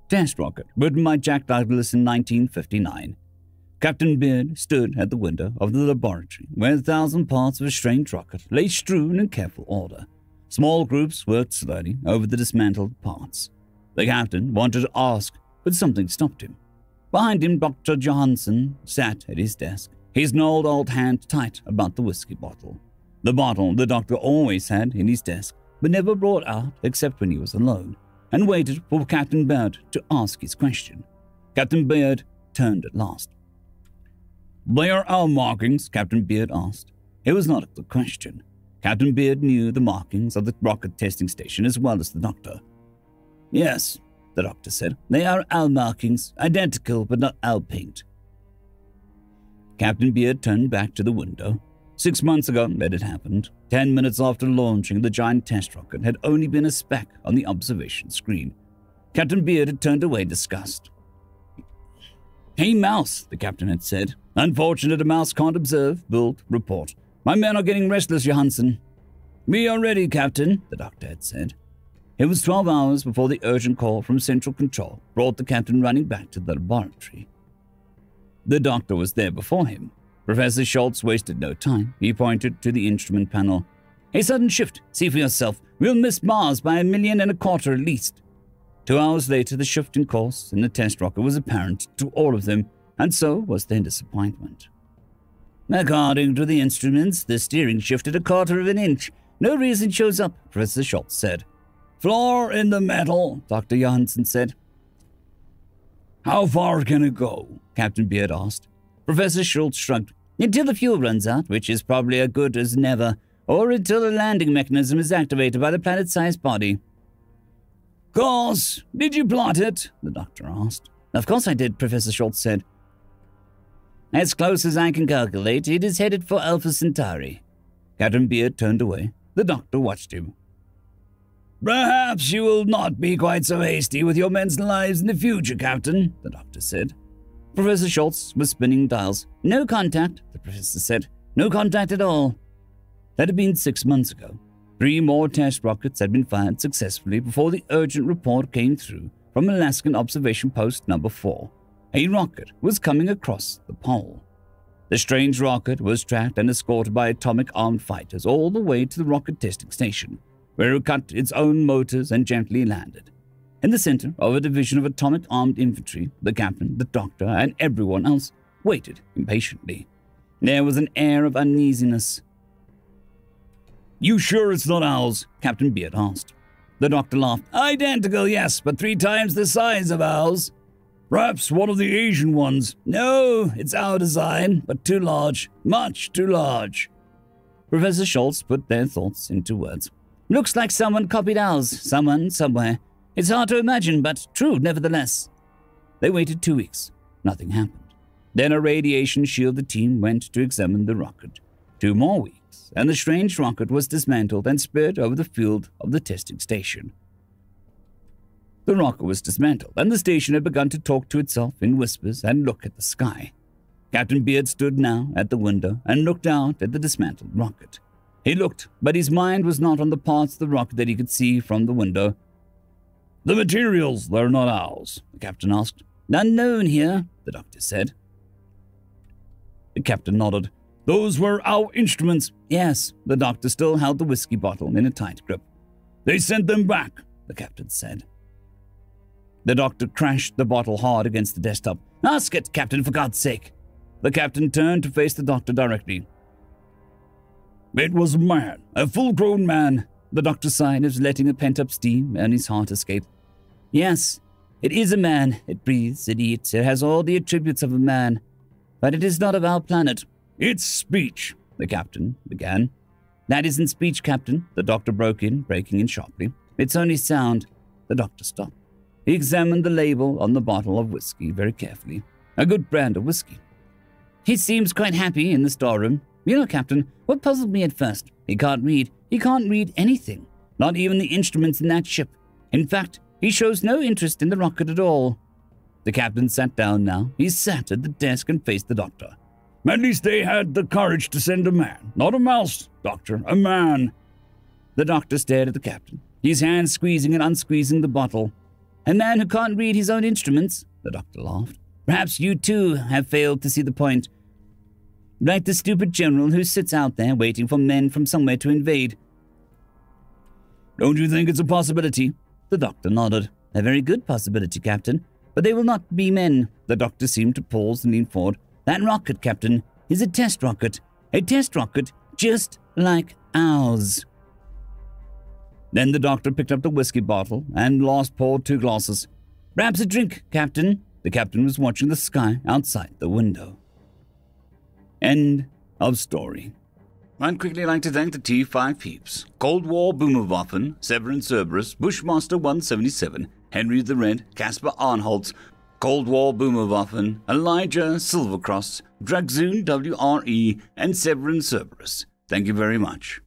test rocket, written by Jack Douglas in 1959. Captain Beard stood at the window of the laboratory, where 1,000 parts of a strange rocket lay strewn in careful order. Small groups worked slowly over the dismantled parts. The captain wanted to ask, but something stopped him. Behind him, Dr. Johansson sat at his desk, his gnarled old hand tight about the whiskey bottle. The bottle the doctor always had in his desk, but never brought out except when he was alone, and waited for Captain Beard to ask his question. Captain Beard turned at last. "Where are our markings?" Captain Beard asked. It was not a question. Captain Beard knew the markings of the rocket testing station as well as the doctor. "Yes," the doctor said. "They are owl markings, identical but not owl paint." Captain Beard turned back to the window. 6 months ago it had happened. 10 minutes after launching, the giant test rocket had only been a speck on the observation screen. Captain Beard had turned away disgust. "Hey, Mouse," the captain had said. "Unfortunate a mouse can't observe, build, report. My men are getting restless, Johansson." "We are ready, Captain," the doctor had said. It was 12 hours before the urgent call from Central Control brought the captain running back to the laboratory. The doctor was there before him. Professor Schultz wasted no time. He pointed to the instrument panel. "A sudden shift. See for yourself. We'll miss Mars by 1.25 million at least." 2 hours later, the shift in course in the test rocket was apparent to all of them, and so was their disappointment. "According to the instruments, the steering shifted 1/4 inch. No reason shows up," Professor Schultz said. "Flaw in the metal," Dr. Johansson said. "How far can it go?" Captain Beard asked. Professor Schultz shrugged. "Until the fuel runs out, which is probably as good as never, or until a landing mechanism is activated by the planet-sized body." "Course, did you plot it?" the doctor asked. "Of course I did," Professor Schultz said. "As close as I can calculate, it is headed for Alpha Centauri." Captain Beard turned away. The doctor watched him. "Perhaps you will not be quite so hasty with your men's lives in the future, Captain," the doctor said. Professor Schultz was spinning dials. "No contact," the professor said. "No contact at all." That had been 6 months ago. 3 more test rockets had been fired successfully before the urgent report came through from Alaskan Observation Post Number 4. A rocket was coming across the pole. The strange rocket was tracked and escorted by atomic-armed fighters all the way to the rocket testing station, where it cut its own motors and gently landed. In the center of a division of atomic-armed infantry, the captain, the doctor, and everyone else waited impatiently. There was an air of uneasiness. "You sure it's not owls?" Captain Beard asked. The doctor laughed. "Identical, yes, but 3 times the size of owls." "Perhaps one of the Asian ones." "No, it's our design, but too large. Much too large." Professor Schultz put their thoughts into words. "Looks like someone copied owls. Someone, somewhere. It's hard to imagine, but true nevertheless." They waited 2 weeks. Nothing happened. Then a radiation shielded team went to examine the rocket. 2 more weeks, and the strange rocket was dismantled and spread over the field of the testing station. The rocket was dismantled, and the station had begun to talk to itself in whispers and look at the sky. Captain Beard stood now at the window and looked out at the dismantled rocket. He looked, but his mind was not on the parts of the rocket that he could see from the window. "The materials, they're not ours?" the captain asked. "Unknown here," the doctor said. The captain nodded. "Those were our instruments." "Yes." The doctor still held the whiskey bottle in a tight grip. "They sent them back," the captain said. The doctor crashed the bottle hard against the desktop. "Ask it, Captain, for God's sake." The captain turned to face the doctor directly. "It was a man, a full-grown man." The doctor sighed as letting a pent-up steam and his heart escape. "Yes, it is a man. It breathes, it eats, it has all the attributes of a man. But it is not of our planet." "It's speech," the captain began. "That isn't speech, Captain," the doctor broke in, breaking in sharply. "It's only sound." The doctor stopped. He examined the label on the bottle of whiskey very carefully. A good brand of whiskey. "He seems quite happy in the storeroom. You know, Captain, what puzzled me at first? He can't read. He can't read anything. Not even the instruments in that ship. In fact, he shows no interest in the rocket at all." The captain sat down now. He sat at the desk and faced the doctor. "At least they had the courage to send a man. Not a mouse, doctor, a man." The doctor stared at the captain, his hands squeezing and unsqueezing the bottle. A man who can't read his own instruments, the doctor laughed. Perhaps you too have failed to see the point. Like the stupid general who sits out there waiting for men from somewhere to invade. Don't you think it's a possibility? The doctor nodded. A very good possibility, Captain. But they will not be men. The doctor seemed to pause and lean forward. That rocket, Captain, is a test rocket. A test rocket just like ours. Then the doctor picked up the whiskey bottle and poured 2 glasses. Perhaps a drink, Captain. The captain was watching the sky outside the window. End of story. I'd quickly like to thank the T5 peeps. Cold War Boomerwaffen, Severin Cerberus, Bushmaster 177, Henry the Red, Caspar Arnholtz, Cold War Boomerwaffen, Elijah Silvercross, Dragzoon WRE, and Severin Cerberus. Thank you very much.